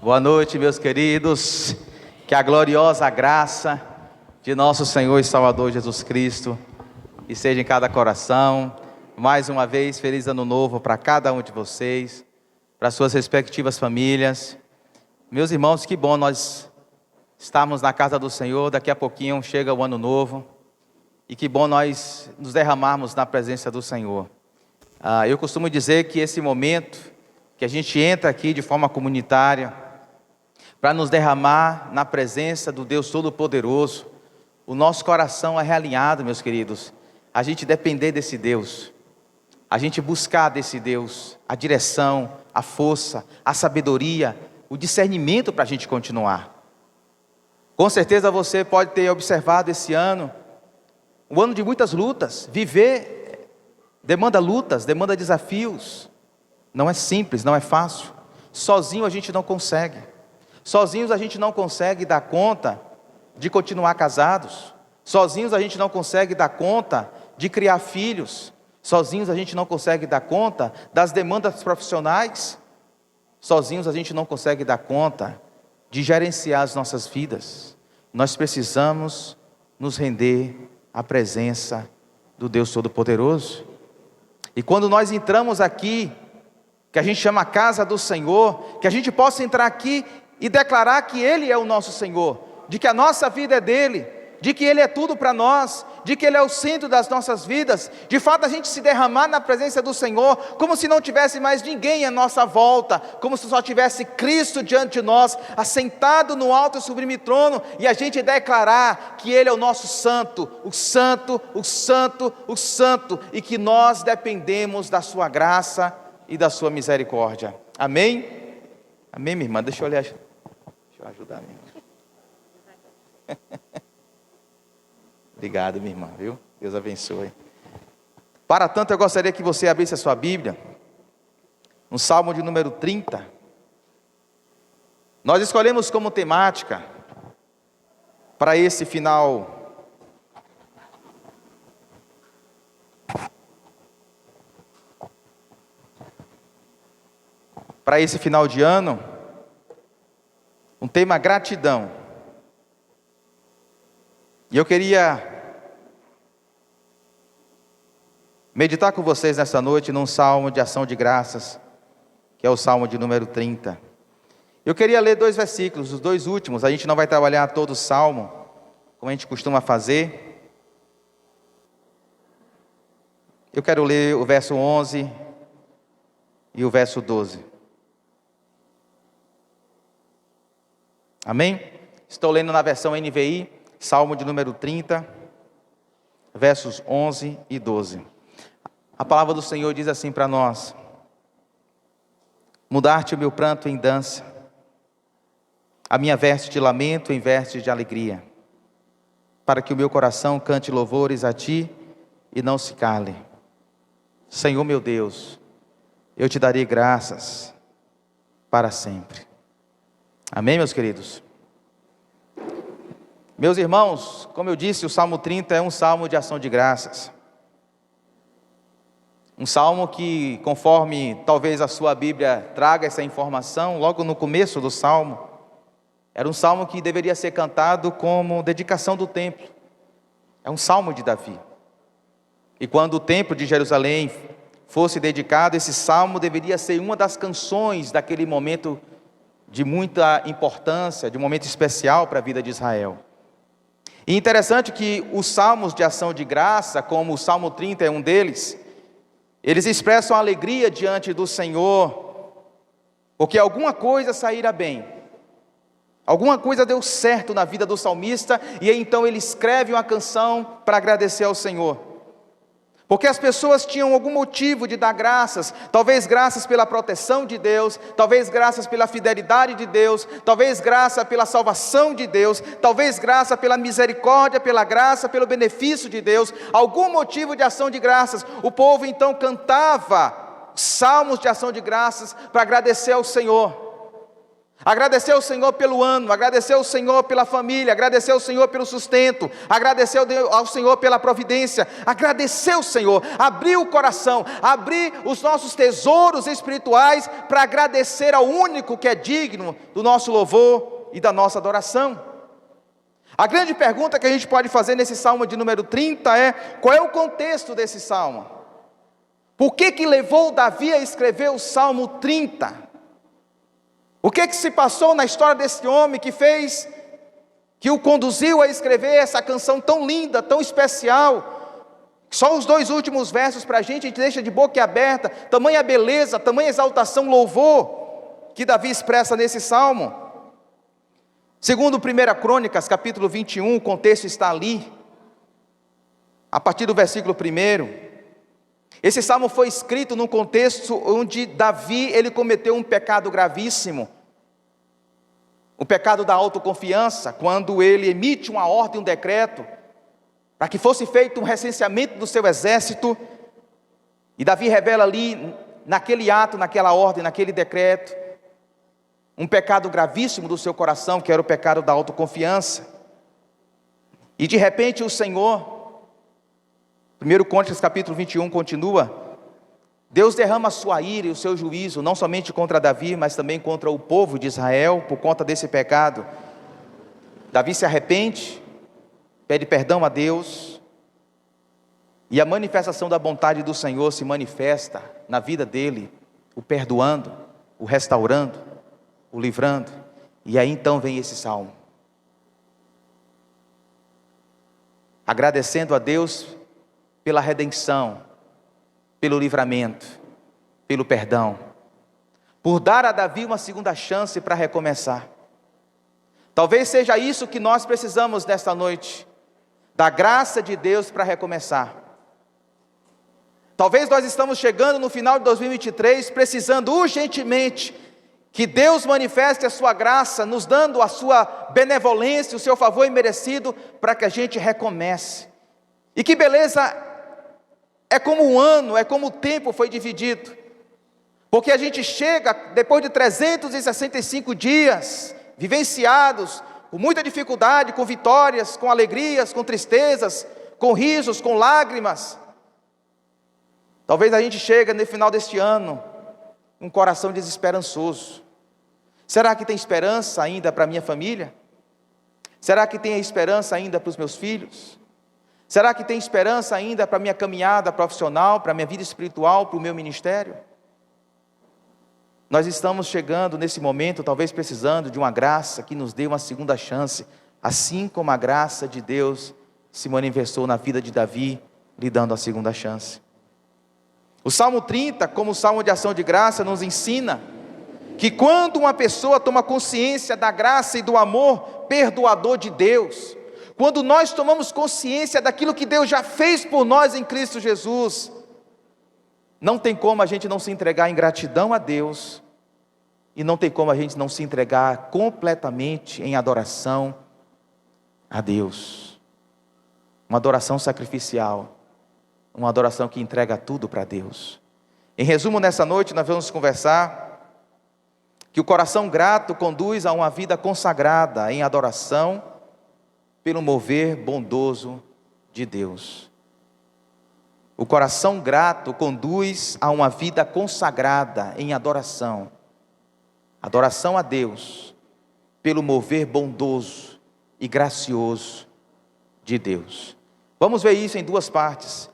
Boa noite, meus queridos. Que a gloriosa graça de nosso Senhor e Salvador Jesus Cristo esteja em cada coração. Mais uma vez, feliz ano novo para cada um de vocês, para suas respectivas famílias. Meus irmãos, que bom nós estarmos na casa do Senhor. Daqui a pouquinho chega o ano novo. E que bom nós nos derramarmos na presença do Senhor. Eu costumo dizer que esse momento que a gente entra aqui de forma comunitária, para nos derramar na presença do Deus Todo-Poderoso, o nosso coração é realinhado, meus queridos, a gente depender desse Deus, a gente buscar desse Deus a direção, a força, a sabedoria, o discernimento para a gente continuar. Com certeza você pode ter observado esse ano, um ano de muitas lutas. Viver demanda lutas, demanda desafios, não é simples, não é fácil. Sozinho a gente não consegue. Sozinhos a gente não consegue dar conta de continuar casados. Sozinhos a gente não consegue dar conta de criar filhos. Sozinhos a gente não consegue dar conta das demandas profissionais. Sozinhos a gente não consegue dar conta de gerenciar as nossas vidas. Nós precisamos nos render à presença do Deus Todo-Poderoso. E quando nós entramos aqui, que a gente chama a casa do Senhor, que a gente possa entrar aqui e declarar que Ele é o nosso Senhor, de que a nossa vida é dEle, de que Ele é tudo para nós, de que Ele é o centro das nossas vidas. De fato a gente se derramar na presença do Senhor, como se não tivesse mais ninguém à nossa volta, como se só tivesse Cristo diante de nós, assentado no alto e sublime trono, e a gente declarar que Ele é o nosso santo, o santo, o santo, o santo, e que nós dependemos da sua graça e da sua misericórdia. Amém? Amém, minha irmã? Deixa eu olhar. Deixa eu ajudar, minha irmã. Obrigado, minha irmã, viu? Deus abençoe. Para tanto, eu gostaria que você abrisse a sua Bíblia no Salmo de número 30. Nós escolhemos como temática para esse final de ano, um tema gratidão. E eu queria meditar com vocês nessa noite num salmo de ação de graças, que é o salmo de número 30. Eu queria ler 2 versículos, os 2 últimos. A gente não vai trabalhar todo o salmo, como a gente costuma fazer. Eu quero ler o verso 11 e o verso 12. Amém? Estou lendo na versão NVI, Salmo de número 30, versos 11 e 12. A palavra do Senhor diz assim para nós: mudar-te o meu pranto em dança, a minha veste de lamento em veste de alegria, para que o meu coração cante louvores a ti e não se cale. Senhor meu Deus, eu te darei graças para sempre. Amém, meus queridos? Meus irmãos, como eu disse, o Salmo 30 é um salmo de ação de graças. Um salmo que, conforme talvez a sua Bíblia traga essa informação, logo no começo do salmo, era um salmo que deveria ser cantado como dedicação do templo. É um salmo de Davi. E quando o templo de Jerusalém fosse dedicado, esse salmo deveria ser uma das canções daquele momento de muita importância, de um momento especial para a vida de Israel. E interessante que os salmos de ação de graça, como o Salmo 30 é um deles, eles expressam alegria diante do Senhor, porque alguma coisa saíra bem, alguma coisa deu certo na vida do salmista, e então ele escreve uma canção para agradecer ao Senhor. Porque as pessoas tinham algum motivo de dar graças, talvez graças pela proteção de Deus, talvez graças pela fidelidade de Deus, talvez graça pela salvação de Deus, talvez graça pela misericórdia, pela graça, pelo benefício de Deus, algum motivo de ação de graças. O povo então cantava salmos de ação de graças para agradecer ao Senhor. Agradecer ao Senhor pelo ano, agradecer ao Senhor pela família, agradecer ao Senhor pelo sustento, agradecer ao Senhor pela providência, agradecer ao Senhor, abrir o coração, abrir os nossos tesouros espirituais para agradecer ao único que é digno do nosso louvor e da nossa adoração. A grande pergunta que a gente pode fazer nesse Salmo de número 30 é: qual é o contexto desse Salmo? Por que levou Davi a escrever o Salmo 30? O que se passou na história desse homem que o conduziu a escrever essa canção tão linda, tão especial? Só os 2 últimos versos para a gente deixa de boca aberta, tamanha beleza, tamanha exaltação, louvor, que Davi expressa nesse Salmo. Segundo 1 Crônicas, capítulo 21, o contexto está ali, a partir do versículo 1. Esse salmo foi escrito num contexto onde Davi, ele cometeu um pecado gravíssimo, o pecado da autoconfiança, quando ele emite uma ordem, um decreto, para que fosse feito um recenseamento do seu exército, e Davi revela ali, naquele ato, naquela ordem, naquele decreto, um pecado gravíssimo do seu coração, que era o pecado da autoconfiança. E de repente o Senhor, 1 Crônicas capítulo 21 continua: Deus derrama a sua ira e o seu juízo, não somente contra Davi, mas também contra o povo de Israel, por conta desse pecado. Davi se arrepende, pede perdão a Deus, e a manifestação da bondade do Senhor se manifesta na vida dele, o perdoando, o restaurando, o livrando. E aí então vem esse salmo, agradecendo a Deus pela redenção, pelo livramento, pelo perdão, por dar a Davi uma segunda chance para recomeçar. Talvez seja isso que nós precisamos nesta noite, da graça de Deus para recomeçar. Talvez nós estamos chegando no final de 2023, precisando urgentemente que Deus manifeste a sua graça, nos dando a sua benevolência, o seu favor imerecido, para que a gente recomece. E que beleza! É como um ano, é como o tempo foi dividido, porque a gente chega, depois de 365 dias, vivenciados, com muita dificuldade, com vitórias, com alegrias, com tristezas, com risos, com lágrimas. Talvez a gente chegue no final deste ano, um coração desesperançoso. Será que tem esperança ainda para a minha família? Será que tem esperança ainda para os meus filhos? Será que tem esperança ainda para a minha caminhada profissional, para a minha vida espiritual, para o meu ministério? Nós estamos chegando nesse momento, talvez precisando de uma graça que nos dê uma segunda chance, assim como a graça de Deus se manifestou na vida de Davi, lhe dando a segunda chance. O Salmo 30, como Salmo de ação de graça, nos ensina que quando uma pessoa toma consciência da graça e do amor perdoador de Deus, quando nós tomamos consciência daquilo que Deus já fez por nós em Cristo Jesus, não tem como a gente não se entregar em gratidão a Deus, e não tem como a gente não se entregar completamente em adoração a Deus. Uma adoração sacrificial, uma adoração que entrega tudo para Deus. Em resumo, nessa noite nós vamos conversar que o coração grato conduz a uma vida consagrada em adoração, pelo mover bondoso de Deus. O coração grato conduz a uma vida consagrada em adoração. Adoração a Deus, pelo mover bondoso e gracioso de Deus. Vamos ver isso em 2 partes.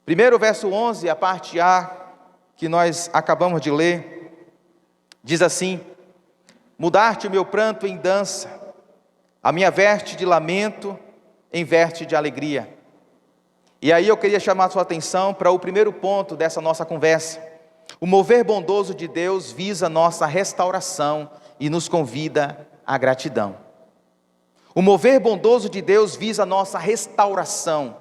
Primeiro, verso 11, a parte A, que nós acabamos de ler, diz assim: mudar-te o meu pranto em dança, a minha veste de lamento em veste de alegria. E aí eu queria chamar a sua atenção para o primeiro ponto dessa nossa conversa. O mover bondoso de Deus visa nossa restauração e nos convida à gratidão. O mover bondoso de Deus visa nossa restauração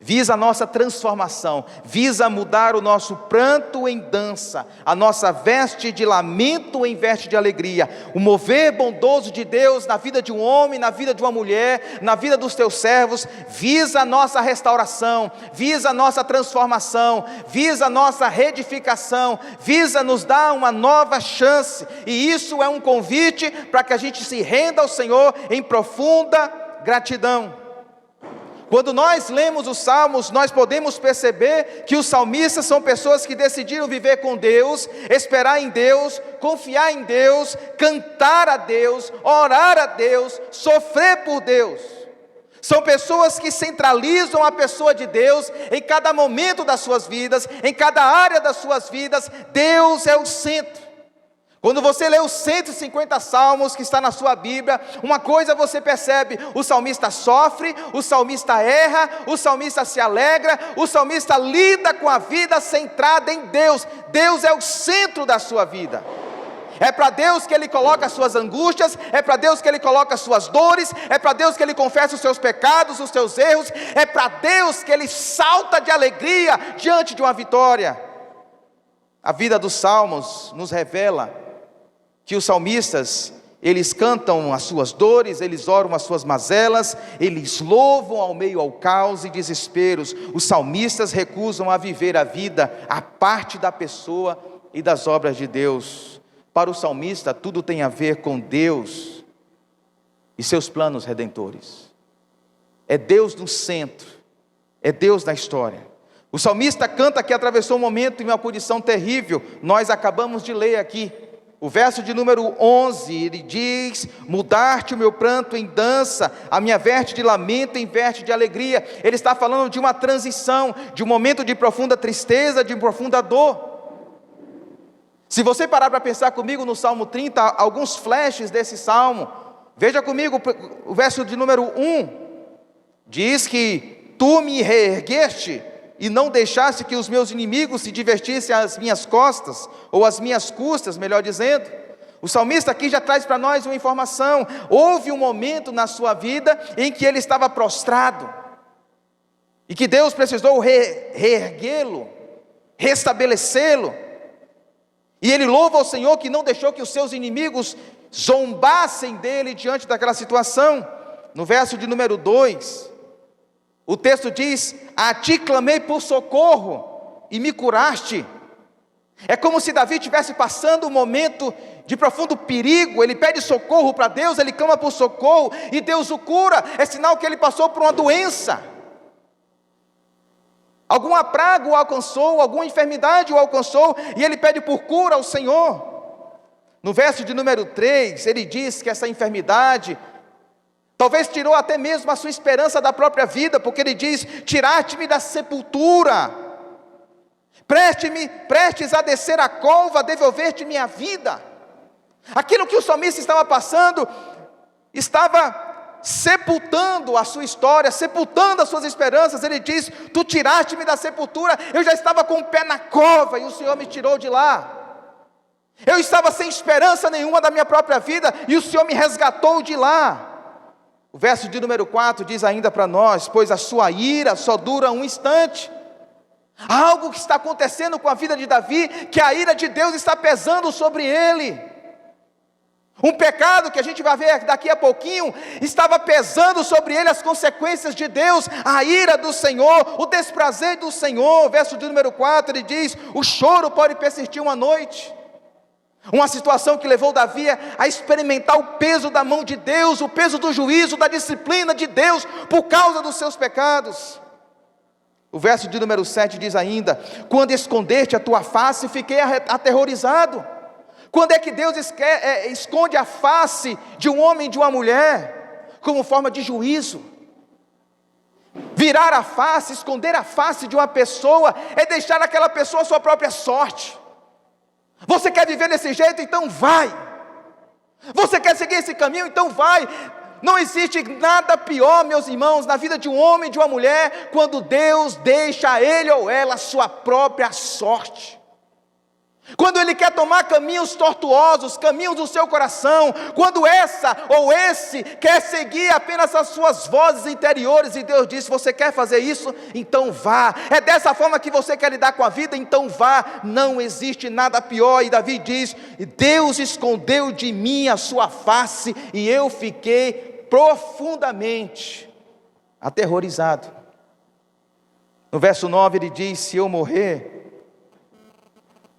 visa a nossa transformação, visa mudar o nosso pranto em dança, a nossa veste de lamento em veste de alegria. O mover bondoso de Deus na vida de um homem, na vida de uma mulher, na vida dos teus servos, visa a nossa restauração, visa a nossa transformação, visa a nossa reedificação, visa nos dar uma nova chance, e isso é um convite para que a gente se renda ao Senhor em profunda gratidão. Quando nós lemos os salmos, nós podemos perceber que os salmistas são pessoas que decidiram viver com Deus, esperar em Deus, confiar em Deus, cantar a Deus, orar a Deus, sofrer por Deus. São pessoas que centralizam a pessoa de Deus em cada momento das suas vidas, em cada área das suas vidas. Deus é o centro. Quando você lê os 150 salmos que está na sua Bíblia, uma coisa você percebe: o salmista sofre, o salmista erra, o salmista se alegra, o salmista lida com a vida centrada em Deus. Deus é o centro da sua vida. É para Deus que Ele coloca as suas angústias, é para Deus que Ele coloca as suas dores, é para Deus que Ele confessa os seus pecados, os seus erros, é para Deus que Ele salta de alegria diante de uma vitória. A vida dos salmos nos revela que os salmistas, eles cantam as suas dores, eles oram as suas mazelas, eles louvam ao meio ao caos e desesperos. Os salmistas recusam a viver a vida à parte da pessoa e das obras de Deus. Para o salmista, tudo tem a ver com Deus e seus planos redentores. É Deus no centro, é Deus na história. O salmista canta que atravessou um momento e uma condição terrível. Nós acabamos de ler aqui. O verso de número 11, ele diz: mudar-te o meu pranto em dança, a minha veste de lamento em veste de alegria. Ele está falando de uma transição, de um momento de profunda tristeza, de profunda dor. Se você parar para pensar comigo no Salmo 30, alguns flashes desse Salmo, veja comigo o verso de número 1, diz que tu me reergueste e não deixaste que os meus inimigos se divertissem às minhas costas, ou às minhas custas, melhor dizendo. O salmista aqui já traz para nós uma informação: houve um momento na sua vida em que ele estava prostrado, e que Deus precisou reerguê-lo, restabelecê-lo, e ele louva ao Senhor que não deixou que os seus inimigos zombassem dele diante daquela situação. No verso de número 2, o texto diz: a ti clamei por socorro e me curaste. É como se Davi estivesse passando um momento de profundo perigo. Ele pede socorro para Deus, ele clama por socorro e Deus o cura. É sinal que ele passou por uma doença. Alguma praga o alcançou, alguma enfermidade o alcançou, e ele pede por cura ao Senhor. No verso de número 3, ele diz que essa enfermidade talvez tirou até mesmo a sua esperança da própria vida, porque ele diz: tirar-te-me da sepultura, prestes a descer a cova, devolver-te minha vida. Aquilo que o salmista estava passando, estava sepultando a sua história, sepultando as suas esperanças. Ele diz: tu tiraste-me da sepultura, eu já estava com o pé na cova, e o Senhor me tirou de lá. Eu estava sem esperança nenhuma da minha própria vida, e o Senhor me resgatou de lá. O verso de número 4 diz ainda para nós: pois a sua ira só dura um instante. Há algo que está acontecendo com a vida de Davi, que a ira de Deus está pesando sobre ele. Um pecado que a gente vai ver daqui a pouquinho, estava pesando sobre ele as consequências de Deus, a ira do Senhor, o desprazer do Senhor. Verso de número 4, ele diz: o choro pode persistir uma noite. Uma situação que levou Davi a experimentar o peso da mão de Deus, o peso do juízo, da disciplina de Deus, por causa dos seus pecados. O verso de número 7 diz ainda: quando escondeste a tua face, fiquei aterrorizado. Quando é que Deus esconde a face de um homem e de uma mulher? Como forma de juízo. Virar a face, esconder a face de uma pessoa, é deixar aquela pessoa a sua própria sorte. Você quer viver desse jeito? Então vai. Você quer seguir esse caminho? Então vai. Não existe nada pior, meus irmãos, na vida de um homem e de uma mulher, quando Deus deixa a ele ou ela a sua própria sorte. Quando ele quer tomar caminhos tortuosos, caminhos do seu coração, quando essa ou esse quer seguir apenas as suas vozes interiores, e Deus diz: você quer fazer isso? Então vá. É dessa forma que você quer lidar com a vida? Então vá. Não existe nada pior. E Davi diz: Deus escondeu de mim a sua face, e eu fiquei profundamente aterrorizado. No verso 9 ele diz: se eu morrer,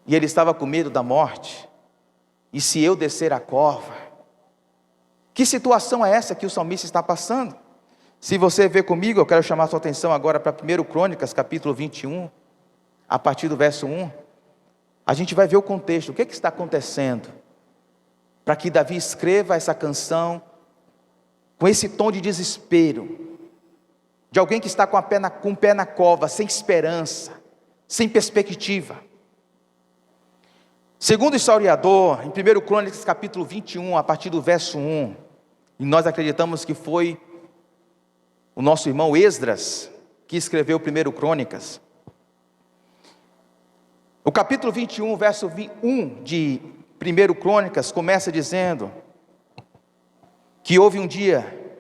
e ele estava com medo da morte, e se eu descer a cova? Que situação é essa que o salmista está passando? Se você ver comigo, eu quero chamar a sua atenção agora para 1 Crônicas, capítulo 21, a partir do verso 1. A gente vai ver o contexto, o que está acontecendo, para que Davi escreva essa canção, com esse tom de desespero, de alguém que está com o pé na cova, sem esperança, sem perspectiva. Segundo o historiador, em 1 Crônicas capítulo 21, a partir do verso 1, e nós acreditamos que foi o nosso irmão Esdras que escreveu 1 Crônicas. O capítulo 21, verso 1 de 1 Crônicas começa dizendo que houve um dia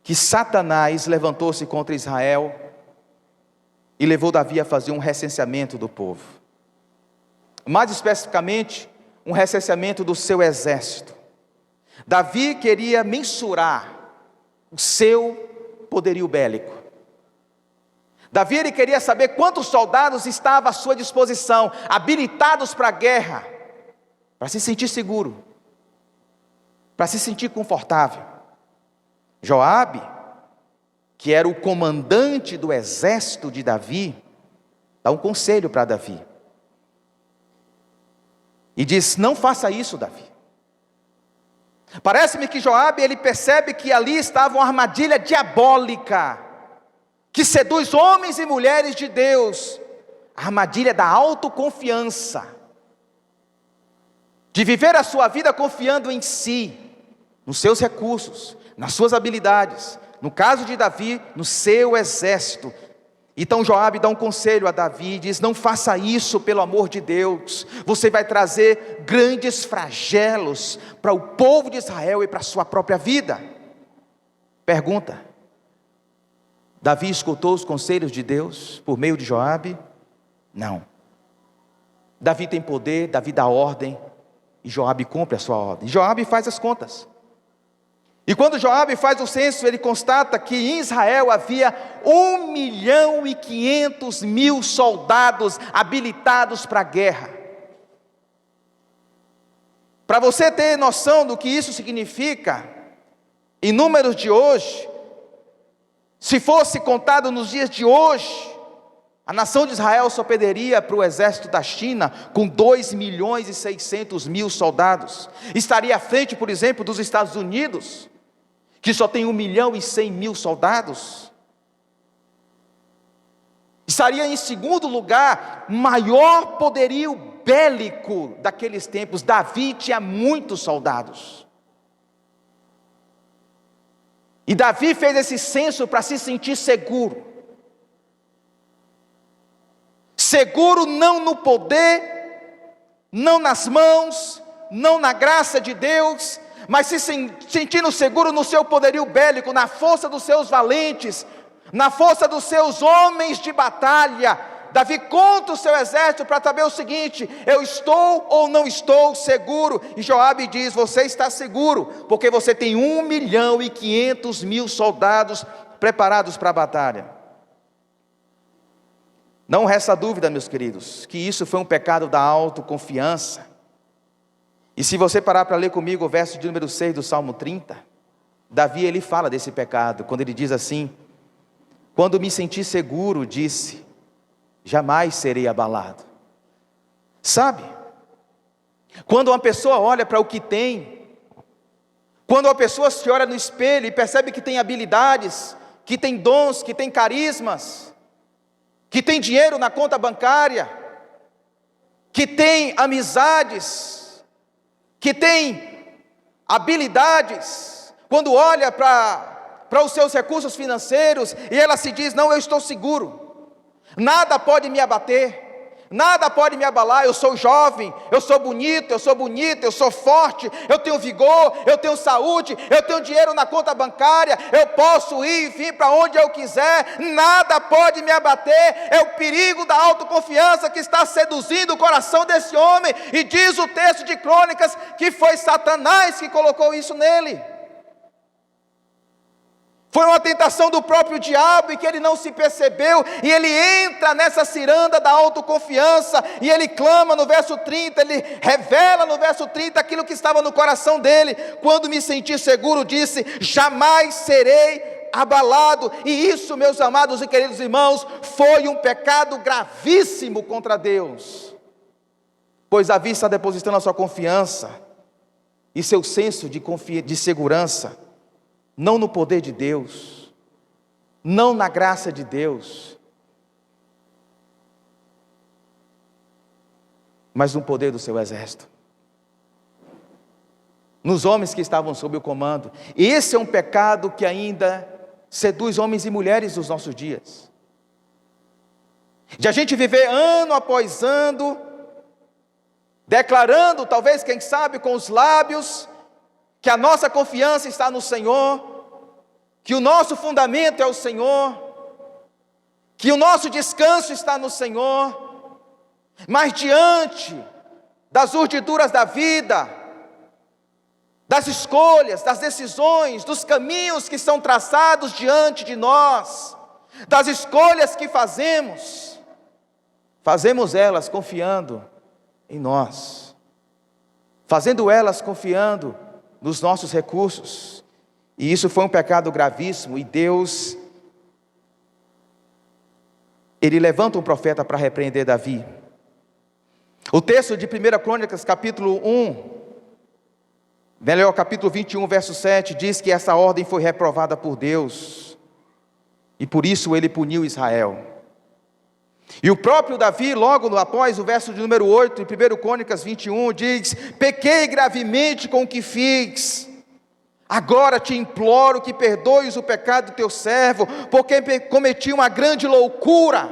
que Satanás levantou-se contra Israel e levou Davi a fazer um recenseamento do povo. Mais especificamente, um recenseamento do seu exército. Davi queria mensurar o seu poderio bélico. Davi ele queria saber quantos soldados estavam à sua disposição, habilitados para a guerra, para se sentir seguro, para se sentir confortável. Joabe, que era o comandante do exército de Davi, dá um conselho para Davi. E diz: não faça isso, Davi. Parece-me que Joabe, ele percebe que ali estava uma armadilha diabólica, que seduz homens e mulheres de Deus, a armadilha da autoconfiança, de viver a sua vida confiando em si, nos seus recursos, nas suas habilidades, no caso de Davi, no seu exército. Então Joabe dá um conselho a Davi, diz: não faça isso, pelo amor de Deus, você vai trazer grandes flagelos para o povo de Israel e para a sua própria vida. Pergunta: Davi escutou os conselhos de Deus por meio de Joabe? Não. Davi tem poder, Davi dá ordem, e Joabe cumpre a sua ordem. Joabe faz as contas. E quando Joabe faz o censo, ele constata que em Israel havia 1.500.000 soldados habilitados para a guerra. Para você ter noção do que isso significa, em números de hoje, se fosse contado nos dias de hoje, a nação de Israel só perderia para o exército da China com 2.600.000 soldados. Estaria à frente, por exemplo, dos Estados Unidos, que só tem 1.100.000 soldados. Estaria em segundo lugar, maior poderio bélico daqueles tempos. Davi tinha muitos soldados. E Davi fez esse censo para se sentir seguro. Seguro não no poder, não nas mãos, não na graça de Deus, mas se sentindo seguro no seu poderio bélico, na força dos seus valentes, na força dos seus homens de batalha. Davi conta o seu exército para saber o seguinte: eu estou ou não estou seguro? E Joabe diz: você está seguro, porque você tem 1.500.000 soldados preparados para a batalha. Não resta dúvida, meus queridos, que isso foi um pecado da autoconfiança. E se você parar para ler comigo o verso de número 6 do Salmo 30, Davi ele fala desse pecado, quando ele diz assim: quando me senti seguro, disse, jamais serei abalado. Sabe, quando uma pessoa olha para o que tem, quando uma pessoa se olha no espelho e percebe que tem habilidades, que tem dons, que tem carismas, que tem dinheiro na conta bancária, que tem amizades, que tem habilidades, quando olha para os seus recursos financeiros, e ela se diz: não, eu estou seguro, nada pode me abater, Nada pode me abalar, eu sou jovem, eu sou bonito, eu sou bonita, eu sou forte, eu tenho vigor, eu tenho saúde, eu tenho dinheiro na conta bancária, eu posso ir e vir para onde eu quiser, nada pode me abater. É o perigo da autoconfiança que está seduzindo o coração desse homem, e diz o texto de Crônicas que foi Satanás que colocou isso nele. Foi uma tentação do próprio diabo e que ele não se percebeu, e ele entra nessa ciranda da autoconfiança, e ele clama no verso 30, ele revela no verso 30 aquilo que estava no coração dele. Quando me senti seguro, disse: jamais serei abalado. E isso, meus amados e queridos irmãos, foi um pecado gravíssimo contra Deus, pois Davi está depositando a sua confiança e seu senso de segurança não no poder de Deus, não na graça de Deus, mas no poder do seu exército, nos homens que estavam sob o comando. Esse é um pecado que ainda seduz homens e mulheres dos nossos dias, de a gente viver ano após ano, declarando, talvez, quem sabe, com os lábios, que a nossa confiança está no Senhor, que o nosso fundamento é o Senhor, que o nosso descanso está no Senhor, mas diante das urdiduras da vida, das escolhas, das decisões, dos caminhos que são traçados diante de nós, das escolhas que fazemos elas confiando em nós, fazendo elas confiando nos nossos recursos, e isso foi um pecado gravíssimo. E Deus, Ele levanta um profeta para repreender Davi. O texto de 1 Crônicas, capítulo 21, verso 7, diz que essa ordem foi reprovada por Deus, e por isso Ele puniu Israel. E o próprio Davi, logo após o verso de número 8, em 1 Crônicas 21, diz: pequei gravemente com o que fiz, agora te imploro que perdoes o pecado do teu servo, porque cometi uma grande loucura.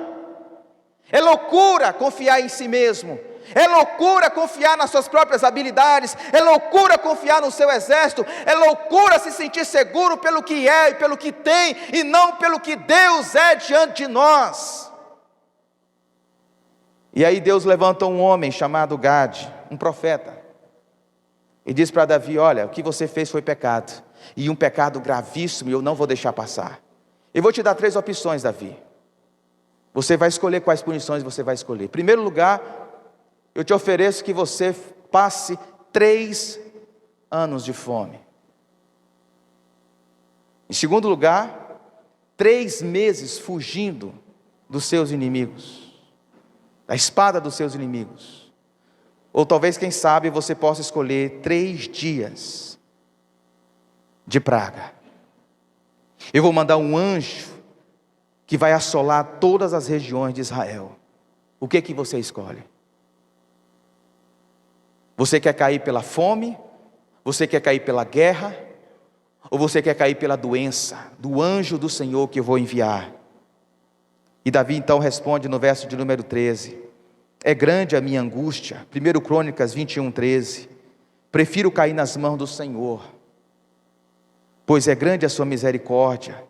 É loucura confiar em si mesmo, é loucura confiar nas suas próprias habilidades, é loucura confiar no seu exército, é loucura se sentir seguro pelo que é e pelo que tem, e não pelo que Deus é diante de nós. E aí Deus levanta um homem chamado Gade, um profeta, e diz para Davi: olha, o que você fez foi pecado, e um pecado gravíssimo, e eu não vou deixar passar. Eu vou te dar 3 opções, Davi. Você vai escolher quais punições você vai escolher. Em primeiro lugar, eu te ofereço que você passe 3 anos de fome. Em segundo lugar, 3 meses fugindo dos seus inimigos, da espada dos seus inimigos. Ou talvez, quem sabe, você possa escolher 3 dias de praga. Eu vou mandar um anjo que vai assolar todas as regiões de Israel. O que você escolhe? Você quer cair pela fome? Você quer cair pela guerra? Ou você quer cair pela doença do anjo do Senhor que eu vou enviar? E Davi então responde no verso de número 13: é grande a minha angústia. 1 Crônicas 21, 13. Prefiro cair nas mãos do Senhor, pois é grande a sua misericórdia,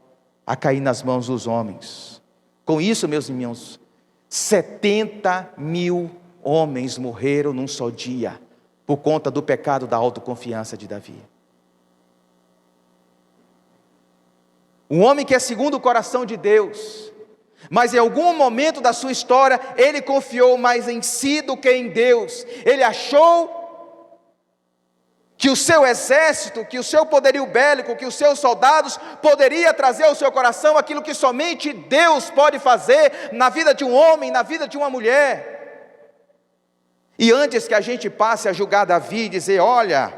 a cair nas mãos dos homens. Com isso, meus irmãos, 70.000 homens morreram num só dia, por conta do pecado da autoconfiança de Davi. Um homem que é segundo o coração de Deus, mas em algum momento da sua história, ele confiou mais em si do que em Deus. Ele achou que o seu exército, que o seu poderio bélico, que os seus soldados poderia trazer ao seu coração aquilo que somente Deus pode fazer na vida de um homem, na vida de uma mulher. E antes que a gente passe a julgar Davi e dizer: olha,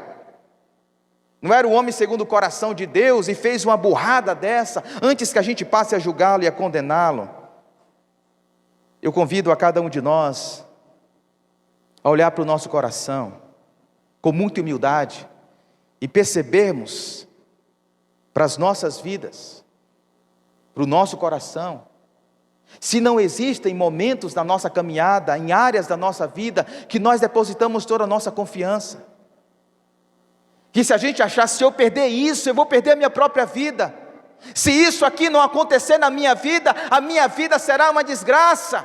não era o homem segundo o coração de Deus e fez uma burrada dessa, antes que a gente passe a julgá-lo e a condená-lo, eu convido a cada um de nós a olhar para o nosso coração com muita humildade e percebermos para as nossas vidas, para o nosso coração, Se não existem momentos na nossa caminhada, em áreas da nossa vida, que nós depositamos toda a nossa confiança, que se a gente achar, se eu perder isso, eu vou perder a minha própria vida, se isso aqui não acontecer na minha vida, a minha vida será uma desgraça.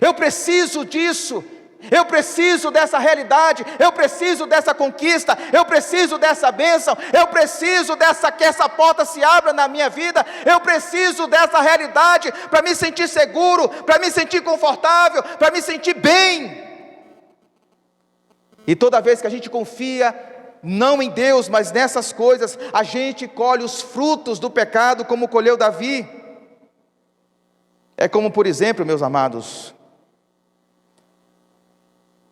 Eu preciso disso, eu preciso dessa realidade, eu preciso dessa conquista, eu preciso dessa bênção, eu preciso que essa porta se abra na minha vida, eu preciso dessa realidade para me sentir seguro, para me sentir confortável, para me sentir bem. E toda vez que a gente confia, não em Deus, mas nessas coisas, a gente colhe os frutos do pecado, como colheu Davi. É como, por exemplo, meus amados,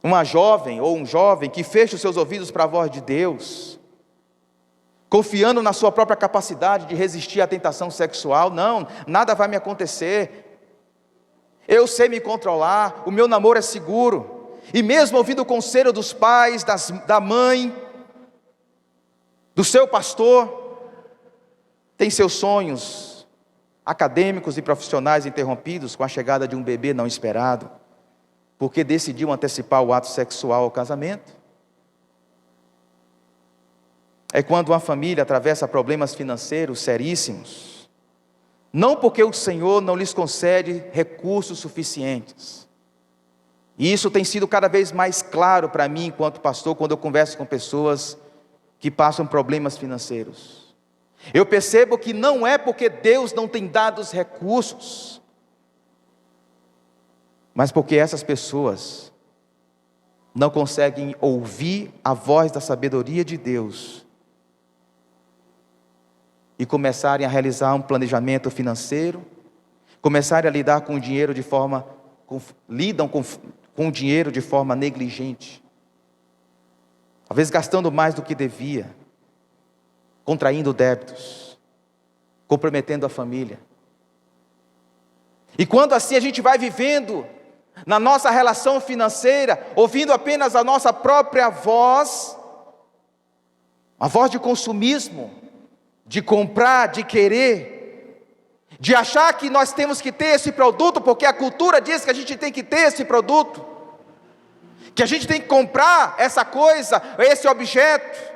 uma jovem ou um jovem que fecha os seus ouvidos para a voz de Deus, confiando na sua própria capacidade de resistir à tentação sexual. Não, nada vai me acontecer, eu sei me controlar, o meu namoro é seguro. E mesmo ouvindo o conselho dos pais, da mãe, do seu pastor, tem seus sonhos acadêmicos e profissionais interrompidos com a chegada de um bebê não esperado, porque decidiu antecipar o ato sexual ao casamento. É quando uma família atravessa problemas financeiros seríssimos, não porque o Senhor não lhes concede recursos suficientes. E isso tem sido cada vez mais claro para mim enquanto pastor, quando eu converso com pessoas que passam problemas financeiros. Eu percebo que não é porque Deus não tem dado os recursos, mas porque essas pessoas não conseguem ouvir a voz da sabedoria de Deus e começarem a realizar um planejamento financeiro, começarem a lidar com o dinheiro lidam com o dinheiro de forma negligente, às vezes gastando mais do que devia, contraindo débitos, comprometendo a família. E quando assim a gente vai vivendo na nossa relação financeira, ouvindo apenas a nossa própria voz, a voz de consumismo, de comprar, de querer, de achar que nós temos que ter esse produto, porque a cultura diz que a gente tem que ter esse produto, que a gente tem que comprar essa coisa, esse objeto,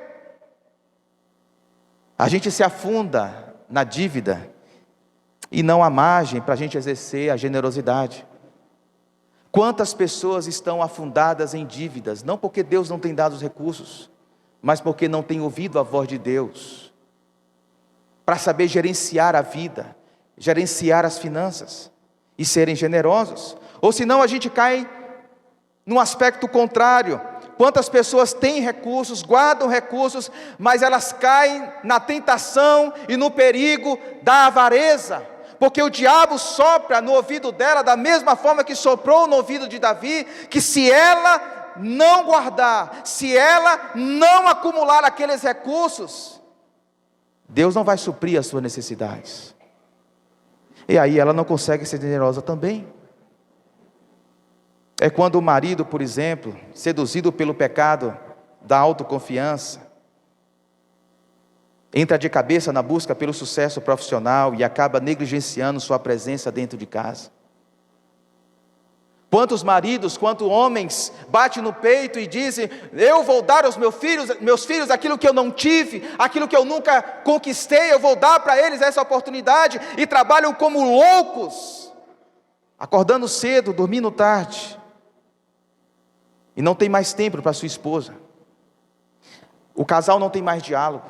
a gente se afunda na dívida, e não há margem para a gente exercer a generosidade. Quantas pessoas estão afundadas em dívidas, não porque Deus não tem dado os recursos, mas porque não tem ouvido a voz de Deus, para saber gerenciar a vida, gerenciar as finanças, e serem generosos. Ou senão a gente cai num aspecto contrário. Quantas pessoas têm recursos, guardam recursos, mas elas caem na tentação e no perigo da avareza, porque o diabo sopra no ouvido dela, da mesma forma que soprou no ouvido de Davi, que se ela não guardar, se ela não acumular aqueles recursos, Deus não vai suprir as suas necessidades, e aí ela não consegue ser generosa também. É quando o marido, por exemplo, seduzido pelo pecado da autoconfiança, entra de cabeça na busca pelo sucesso profissional e acaba negligenciando sua presença dentro de casa. Quantos maridos, quantos homens batem no peito e dizem: eu vou dar aos meus filhos aquilo que eu não tive, aquilo que eu nunca conquistei, eu vou dar para eles essa oportunidade, e trabalham como loucos, acordando cedo, dormindo tarde, e não tem mais tempo para sua esposa. O casal não tem mais diálogo,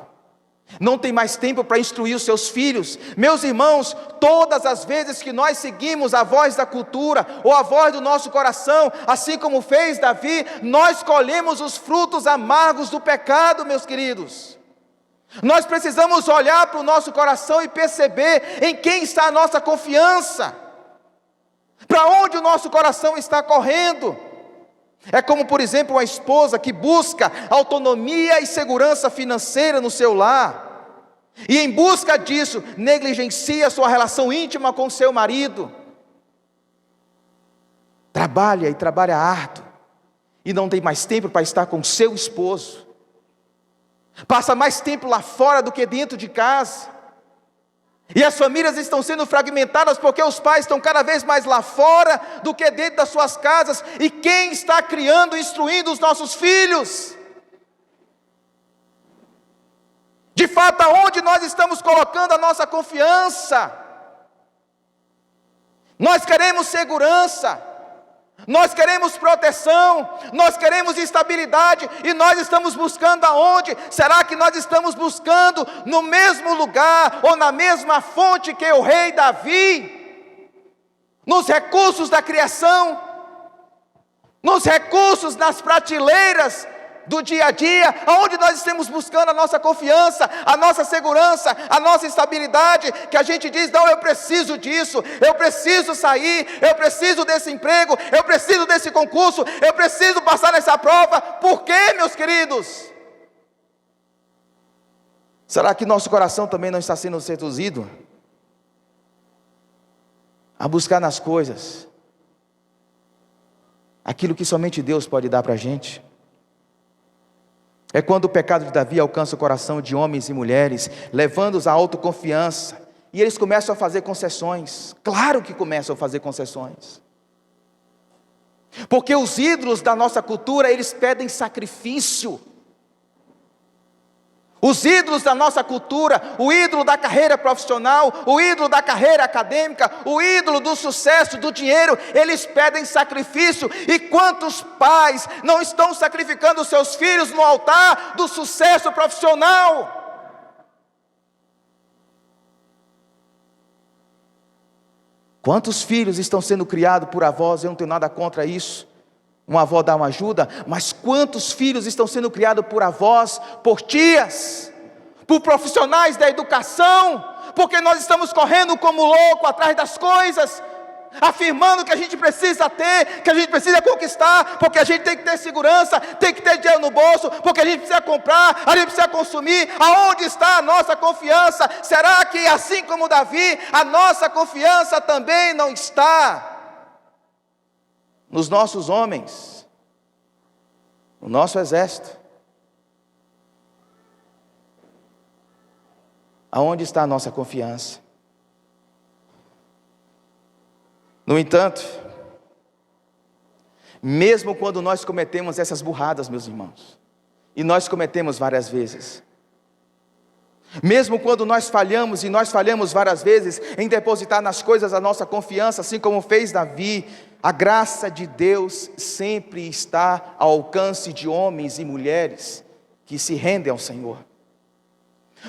não tem mais tempo para instruir os seus filhos. Meus irmãos, todas as vezes que nós seguimos a voz da cultura, ou a voz do nosso coração, assim como fez Davi, nós colhemos os frutos amargos do pecado, meus queridos. Nós precisamos olhar para o nosso coração e perceber em quem está a nossa confiança, para onde o nosso coração está correndo. É como, por exemplo, uma esposa que busca autonomia e segurança financeira no seu lar, e em busca disso, negligencia sua relação íntima com seu marido. Trabalha e trabalha árduo, e não tem mais tempo para estar com seu esposo. Passa mais tempo lá fora do que dentro de casa. E as famílias estão sendo fragmentadas porque os pais estão cada vez mais lá fora do que dentro das suas casas. E quem está criando e instruindo os nossos filhos? De fato, aonde nós estamos colocando a nossa confiança? Nós queremos segurança, nós queremos proteção, nós queremos estabilidade, e nós estamos buscando aonde? Será que nós estamos buscando no mesmo lugar, ou na mesma fonte que o rei Davi? Nos recursos da criação, nos recursos das prateleiras do dia a dia, aonde nós estamos buscando a nossa confiança, a nossa segurança, a nossa estabilidade, que a gente diz, não, eu preciso disso, eu preciso sair, eu preciso desse emprego, eu preciso desse concurso, eu preciso passar nessa prova. Por quê, meus queridos? Será que nosso coração também não está sendo seduzido a buscar nas coisas aquilo que somente Deus pode dar para a gente? É quando o pecado de Davi alcança o coração de homens e mulheres, levando-os à autoconfiança, e eles começam a fazer concessões. Claro que começam a fazer concessões, porque os ídolos da nossa cultura, eles pedem sacrifício. Os ídolos da nossa cultura, o ídolo da carreira profissional, o ídolo da carreira acadêmica, o ídolo do sucesso, do dinheiro, eles pedem sacrifício. E quantos pais não estão sacrificando seus filhos no altar do sucesso profissional? Quantos filhos estão sendo criados por avós? Eu não tenho nada contra isso, uma avó dá uma ajuda, mas quantos filhos estão sendo criados por avós, por tias, por profissionais da educação, porque nós estamos correndo como louco atrás das coisas, afirmando que a gente precisa ter, que a gente precisa conquistar, porque a gente tem que ter segurança, tem que ter dinheiro no bolso, porque a gente precisa comprar, a gente precisa consumir. Aonde está a nossa confiança? Será que assim como Davi, a nossa confiança também não está nos nossos homens, no nosso exército? Aonde está a nossa confiança? No entanto, mesmo quando nós cometemos essas burradas, meus irmãos, e nós cometemos várias vezes, mesmo quando nós falhamos, e nós falhamos várias vezes, em depositar nas coisas a nossa confiança, assim como fez Davi, a graça de Deus sempre está ao alcance de homens e mulheres que se rendem ao Senhor.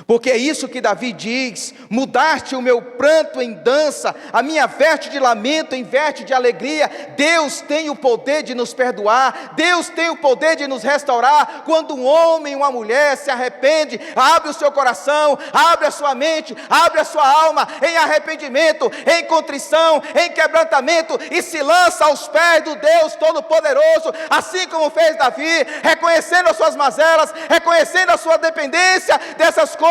Porque é isso que Davi diz: mudaste o meu pranto em dança, a minha veste de lamento em veste de alegria. Deus tem o poder de nos perdoar, Deus tem o poder de nos restaurar. Quando um homem e uma mulher se arrepende, abre o seu coração, abre a sua mente, abre a sua alma em arrependimento, em contrição, em quebrantamento, e se lança aos pés do Deus Todo-Poderoso, assim como fez Davi, reconhecendo as suas mazelas, reconhecendo a sua dependência dessas coisas,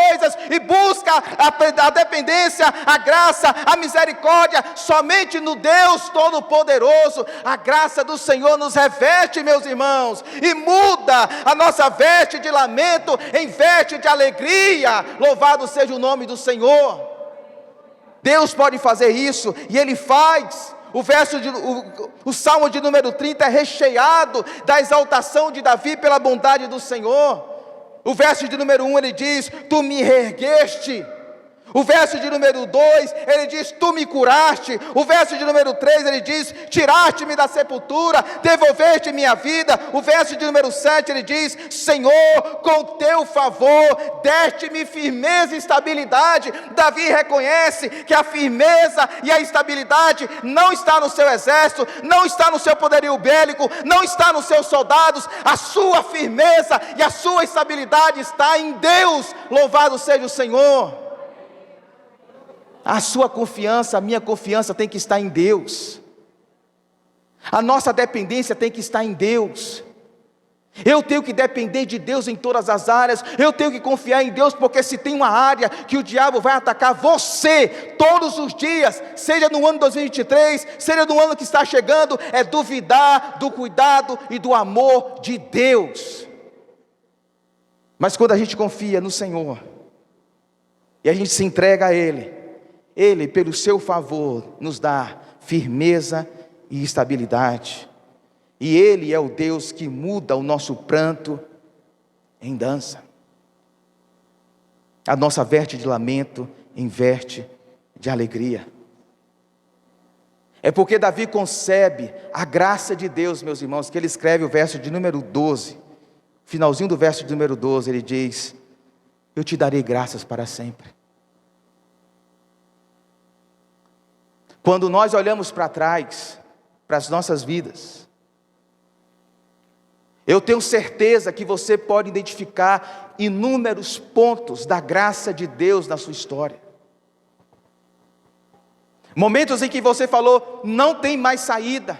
e busca a dependência, a graça, a misericórdia somente no Deus Todo-Poderoso. A graça do Senhor nos reveste, meus irmãos, e muda a nossa veste de lamento em veste de alegria. Louvado seja o nome do Senhor. Deus pode fazer isso, e Ele faz. O Salmo de número 30 é recheado da exaltação de Davi pela bondade do Senhor. O verso de número 1 ele diz: tu me reergueste. O verso de número 2 ele diz: tu me curaste. O verso de número 3 ele diz: tiraste-me da sepultura, devolveste minha vida. O verso de número 7 ele diz: Senhor, com teu favor deste-me firmeza e estabilidade. Davi reconhece que a firmeza e a estabilidade não está no seu exército, não está no seu poderio bélico, não está nos seus soldados. A sua firmeza e a sua estabilidade está em Deus. Louvado seja o Senhor. A sua confiança, a minha confiança tem que estar em Deus. A nossa dependência tem que estar em Deus. Eu tenho que depender de Deus em todas as áreas. Eu tenho que confiar em Deus, porque se tem uma área que o diabo vai atacar você todos os dias, seja no ano 2023, seja no ano que está chegando, é duvidar do cuidado e do amor de Deus. Mas quando a gente confia no Senhor, e a gente se entrega a Ele, Ele, pelo seu favor, nos dá firmeza e estabilidade. E Ele é o Deus que muda o nosso pranto em dança. A nossa veste de lamento em veste de alegria. É porque Davi concebe a graça de Deus, meus irmãos, que ele escreve o verso de número 12. Finalzinho do verso de número 12, ele diz: eu te darei graças para sempre. Quando nós olhamos para trás, para as nossas vidas, eu tenho certeza que você pode identificar inúmeros pontos da graça de Deus na sua história. Momentos em que você falou, não tem mais saída,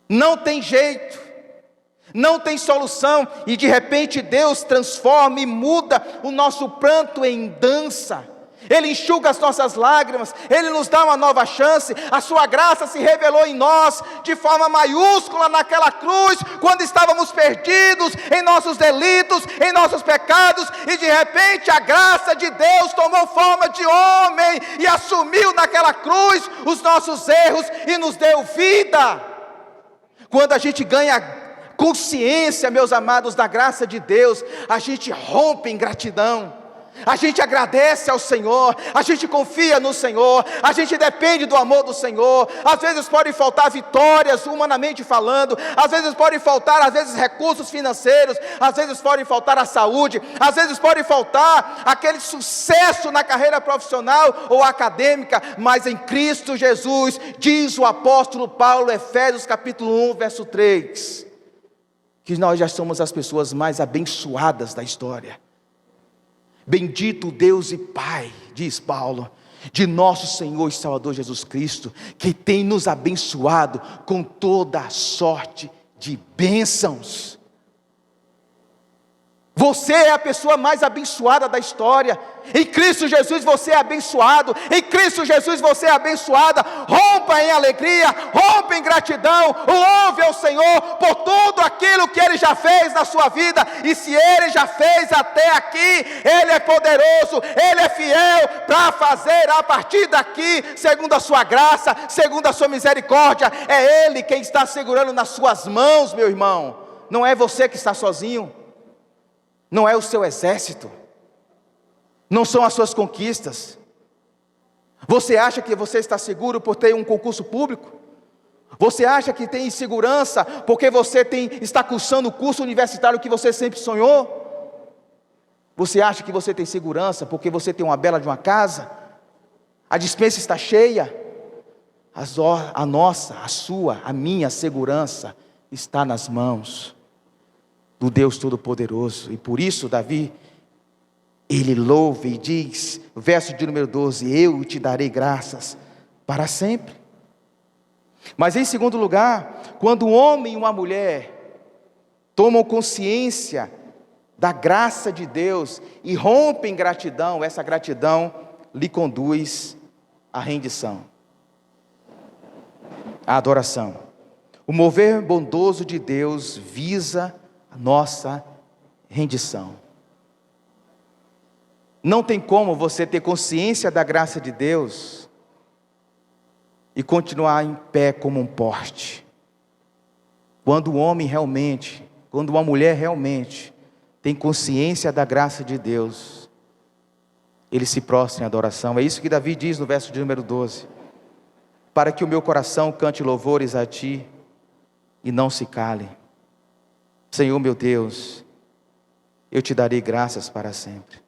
não tem jeito, não tem solução, e de repente Deus transforma e muda o nosso pranto em dança. Ele enxuga as nossas lágrimas, Ele nos dá uma nova chance. A sua graça se revelou em nós de forma maiúscula naquela cruz, quando estávamos perdidos em nossos delitos, em nossos pecados, e de repente a graça de Deus tomou forma de homem e assumiu naquela cruz os nossos erros e nos deu vida. Quando a gente ganha consciência, meus amados, da graça de Deus, a gente rompe em gratidão. A gente agradece ao Senhor, a gente confia no Senhor, a gente depende do amor do Senhor. Às vezes podem faltar vitórias, humanamente falando, às vezes podem faltar, recursos financeiros, às vezes pode faltar a saúde, às vezes pode faltar aquele sucesso na carreira profissional ou acadêmica, mas em Cristo Jesus, diz o apóstolo Paulo, Efésios capítulo 1, verso 3, que nós já somos as pessoas mais abençoadas da história. Bendito Deus e Pai, diz Paulo, de nosso Senhor e Salvador Jesus Cristo, que tem nos abençoado com toda a sorte de bênçãos. Você é a pessoa mais abençoada da história. Em Cristo Jesus você é abençoado. Em Cristo Jesus você é abençoada. Rompa em alegria, rompa em gratidão. Louve ao Senhor por tudo aquilo que Ele já fez na sua vida. E se Ele já fez até aqui, Ele é poderoso, Ele é fiel para fazer a partir daqui, segundo a sua graça, segundo a sua misericórdia. É Ele quem está segurando nas suas mãos, meu irmão. Não é você que está sozinho. Não é o seu exército, não são as suas conquistas. Você acha que você está seguro por ter um concurso público? Você acha que tem segurança porque você está cursando o curso universitário que você sempre sonhou? Você acha que você tem segurança porque você tem uma bela de uma casa? A despensa está cheia? A nossa, a sua, a minha segurança está nas mãos do Deus Todo-Poderoso. E por isso Davi, ele louva e diz, verso de número 12, eu te darei graças para sempre. Mas em segundo lugar, quando um homem e uma mulher tomam consciência da graça de Deus e rompem gratidão, essa gratidão lhe conduz à rendição, à adoração. O mover bondoso de Deus visa a nossa rendição. Não tem como você ter consciência da graça de Deus e continuar em pé como um poste. Quando o homem realmente, quando uma mulher realmente tem consciência da graça de Deus, ele se prostra em adoração. É isso que Davi diz no verso de número 12. Para que o meu coração cante louvores a ti e não se cale. Senhor meu Deus, eu te darei graças para sempre.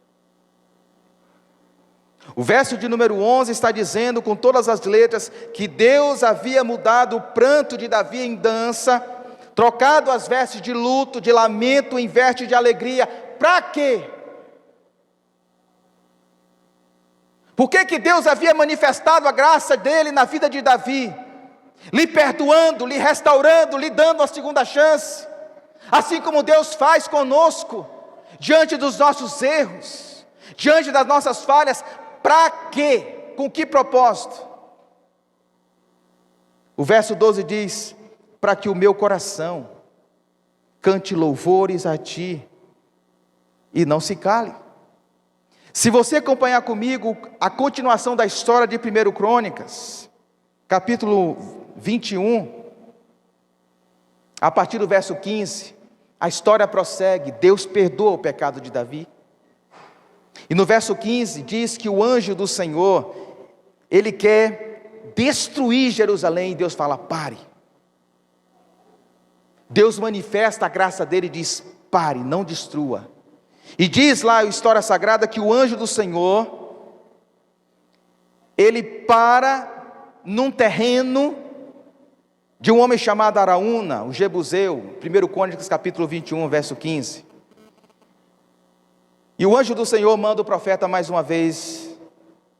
O verso de número 11 está dizendo com todas as letras que Deus havia mudado o pranto de Davi em dança, trocado as vestes de luto, de lamento em veste de alegria. Para quê? Por que Deus havia manifestado a graça dele na vida de Davi? Lhe perdoando, lhe restaurando, lhe dando uma segunda chance. Assim como Deus faz conosco, diante dos nossos erros, diante das nossas falhas. Para quê? Com que propósito? O verso 12 diz, para que o meu coração cante louvores a ti e não se cale. Se você acompanhar comigo a continuação da história de 1 Crônicas, capítulo 21, a partir do verso 15, a história prossegue. Deus perdoa o pecado de Davi. E no verso 15 diz que o anjo do Senhor, ele quer destruir Jerusalém, e Deus fala: pare. Deus manifesta a graça dele e diz: pare, não destrua. E diz lá a história sagrada que o anjo do Senhor, ele para num terreno de um homem chamado Araúna, o Jebuseu, 1 Crônicas capítulo 21, verso 15. E o anjo do Senhor manda o profeta mais uma vez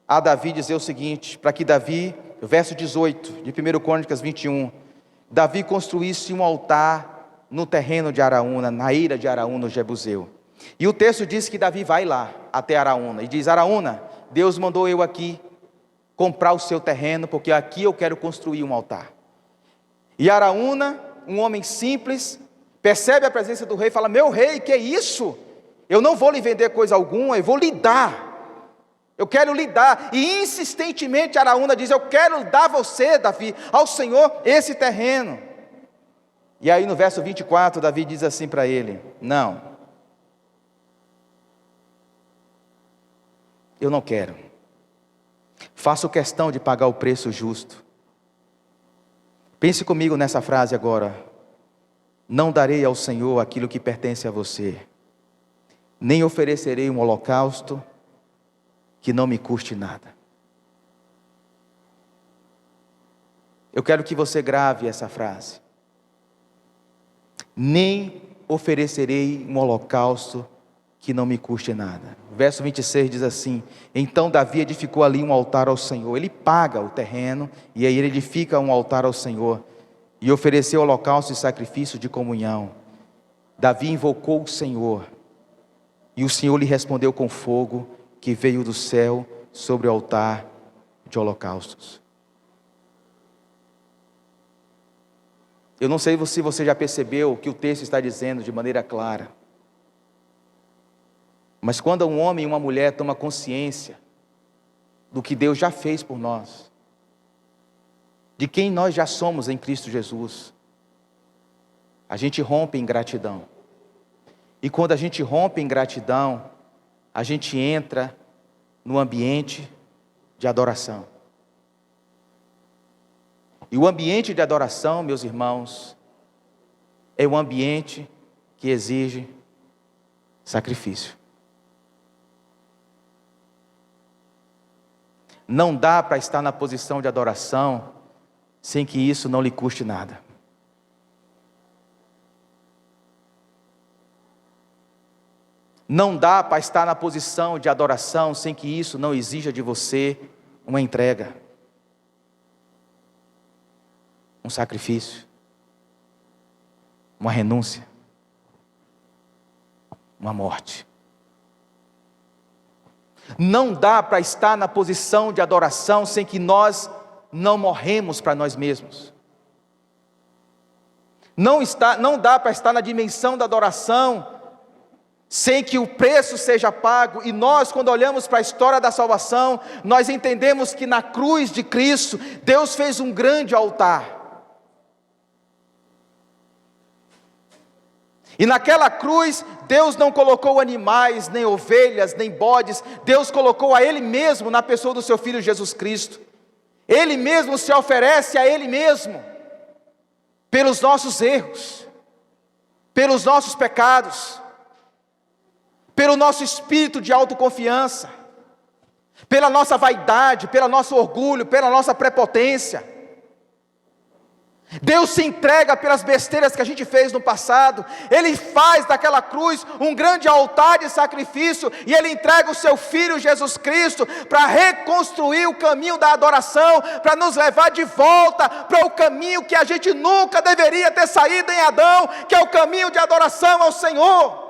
a Davi dizer o seguinte, para que Davi, verso 18 de 1 Crônicas 21, Davi construísse um altar no terreno de Araúna, na ilha de Araúna, o Jebuseu. E o texto diz que Davi vai lá até Araúna e diz: Araúna, Deus mandou eu aqui comprar o seu terreno, porque aqui eu quero construir um altar. E Araúna, um homem simples, percebe a presença do rei e fala: meu rei, que é isso? Eu não vou lhe vender coisa alguma, eu vou lhe dar. Eu quero lhe dar. E insistentemente Araúna diz: eu quero dar a você, Davi, ao Senhor, esse terreno. E aí no verso 24, Davi diz assim para ele: não, eu não quero. Faço questão de pagar o preço justo. Pense comigo nessa frase agora: não darei ao Senhor aquilo que pertence a você, nem oferecerei um holocausto que não me custe nada. Eu quero que você grave essa frase: nem oferecerei um holocausto que não me custe nada. O verso 26 diz assim: então Davi edificou ali um altar ao Senhor. Ele paga o terreno, e aí ele edifica um altar ao Senhor, e ofereceu holocausto e sacrifício de comunhão. Davi invocou o Senhor, e o Senhor lhe respondeu com fogo, que veio do céu sobre o altar de holocaustos. Eu não sei se você já percebeu o que o texto está dizendo de maneira clara, mas quando um homem e uma mulher tomam consciência do que Deus já fez por nós, de quem nós já somos em Cristo Jesus, a gente rompe em gratidão. E quando a gente rompe em gratidão, a gente entra no ambiente de adoração. E o ambiente de adoração, meus irmãos, é um ambiente que exige sacrifício. Não dá para estar na posição de adoração sem que isso não lhe custe nada. Não dá para estar na posição de adoração sem que isso não exija de você uma entrega, um sacrifício, uma renúncia, uma morte. Não dá para estar na posição de adoração sem que nós não morremos para nós mesmos. Não dá para estar na dimensão da adoração sem que o preço seja pago. E nós, quando olhamos para a história da salvação, nós entendemos que na cruz de Cristo, Deus fez um grande altar. E naquela cruz, Deus não colocou animais, nem ovelhas, nem bodes. Deus colocou a Ele mesmo na pessoa do seu Filho Jesus Cristo. Ele mesmo se oferece a Ele mesmo, pelos nossos erros, pelos nossos pecados, pelo nosso espírito de autoconfiança, pela nossa vaidade, pelo nosso orgulho, pela nossa prepotência. Deus se entrega pelas besteiras que a gente fez no passado. Ele faz daquela cruz um grande altar de sacrifício, e Ele entrega o seu Filho Jesus Cristo para reconstruir o caminho da adoração, para nos levar de volta para o caminho que a gente nunca deveria ter saído em Adão, que é o caminho de adoração ao Senhor,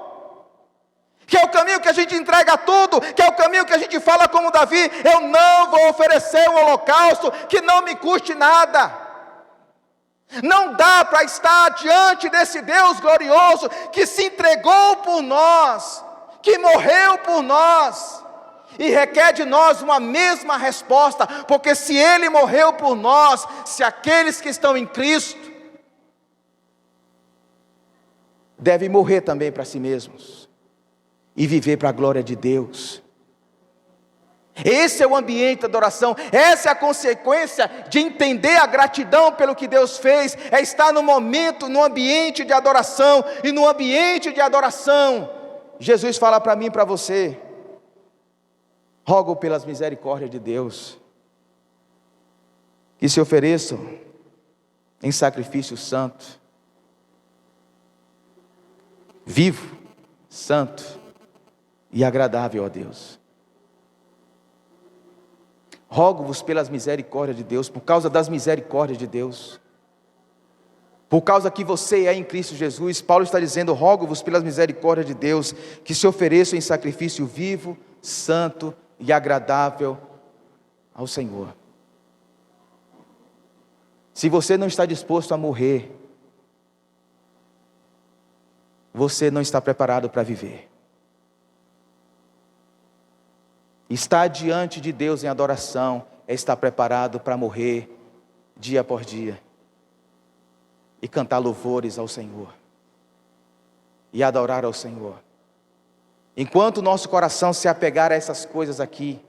que é o caminho que a gente entrega tudo, que é o caminho que a gente fala como Davi: eu não vou oferecer um holocausto que não me custe nada. Não dá para estar diante desse Deus glorioso, que se entregou por nós, que morreu por nós, e requer de nós uma mesma resposta, porque se Ele morreu por nós, se aqueles que estão em Cristo devem morrer também para si mesmos e viver para a glória de Deus. Esse é o ambiente da adoração, essa é a consequência de entender a gratidão pelo que Deus fez, é estar no momento, no ambiente de adoração, e no ambiente de adoração, Jesus fala para mim e para você: rogo pelas misericórdias de Deus, que se ofereçam em sacrifício santo, vivo, santo e agradável a Deus. Rogo-vos pelas misericórdias de Deus, por causa das misericórdias de Deus, por causa que você é em Cristo Jesus. Paulo está dizendo: rogo-vos pelas misericórdias de Deus, que se ofereçam em sacrifício vivo, santo e agradável ao Senhor. Se você não está disposto a morrer, você não está preparado para viver. Estar diante de Deus em adoração é estar preparado para morrer dia após dia e cantar louvores ao Senhor e adorar ao Senhor. Enquanto o nosso coração se apegar a essas coisas aqui,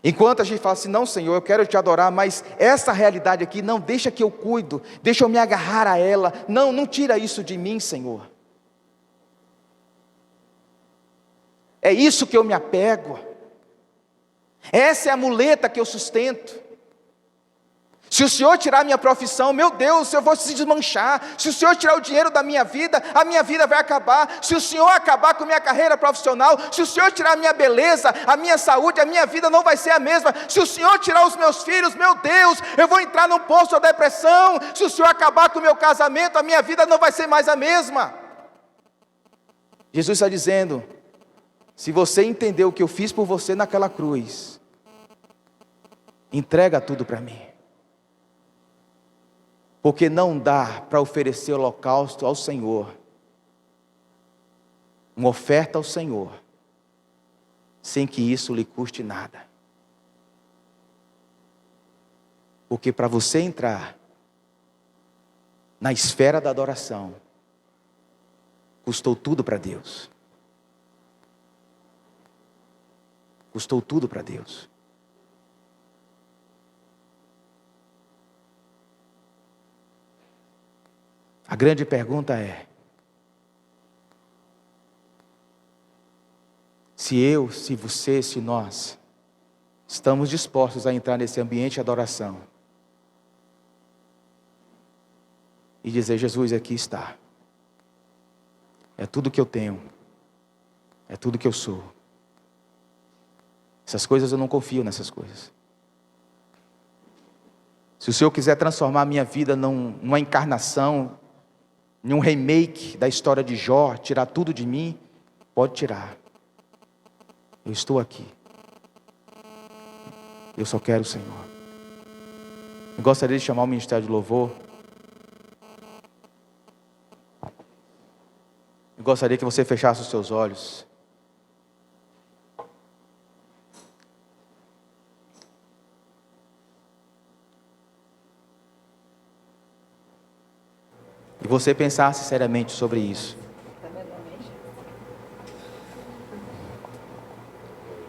enquanto a gente fala assim: não, Senhor, eu quero te adorar, mas essa realidade aqui, não, deixa que eu cuido, deixa eu me agarrar a ela, não tira isso de mim, Senhor. É isso que eu me apego, essa é a muleta que eu sustento. Se o Senhor tirar a minha profissão, meu Deus, eu vou se desmanchar. Se o Senhor tirar o dinheiro da minha vida, a minha vida vai acabar. Se o Senhor acabar com a minha carreira profissional, se o Senhor tirar a minha beleza, a minha saúde, a minha vida não vai ser a mesma. Se o Senhor tirar os meus filhos, meu Deus, eu vou entrar num poço de depressão. Se o Senhor acabar com o meu casamento, a minha vida não vai ser mais a mesma. Jesus está dizendo: se você entender o que eu fiz por você naquela cruz, entrega tudo para mim. Porque não dá para oferecer holocausto ao Senhor, uma oferta ao Senhor, sem que isso lhe custe nada. Porque para você entrar na esfera da adoração, custou tudo para Deus. Custou tudo para Deus. A grande pergunta é: se eu, se você, se nós estamos dispostos a entrar nesse ambiente de adoração e dizer: Jesus, aqui está, é tudo que eu tenho, é tudo que eu sou. Essas coisas eu não confio nessas coisas. Se o Senhor quiser transformar a minha vida numa encarnação, em um remake da história de Jó, tirar tudo de mim, pode tirar. Eu estou aqui. Eu só quero o Senhor. Eu gostaria de chamar o Ministério de Louvor. Eu gostaria que você fechasse os seus olhos. E você pensasse seriamente sobre isso.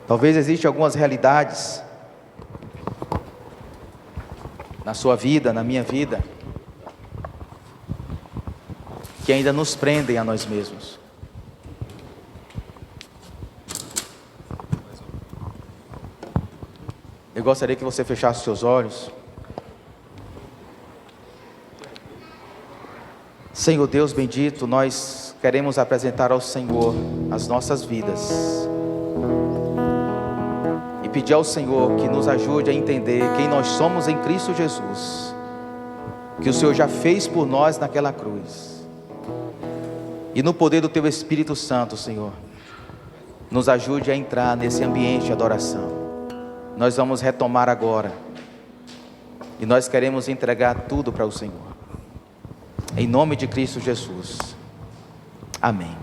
Talvez existam algumas realidades na sua vida, na minha vida, que ainda nos prendem a nós mesmos. Eu gostaria que você fechasse os seus olhos. Senhor Deus bendito, nós queremos apresentar ao Senhor as nossas vidas e pedir ao Senhor que nos ajude a entender quem nós somos em Cristo Jesus, que o Senhor já fez por nós naquela cruz, e no poder do Teu Espírito Santo, Senhor, nos ajude a entrar nesse ambiente de adoração. Nós vamos retomar agora e nós queremos entregar tudo para o Senhor. Em nome de Cristo Jesus. Amém.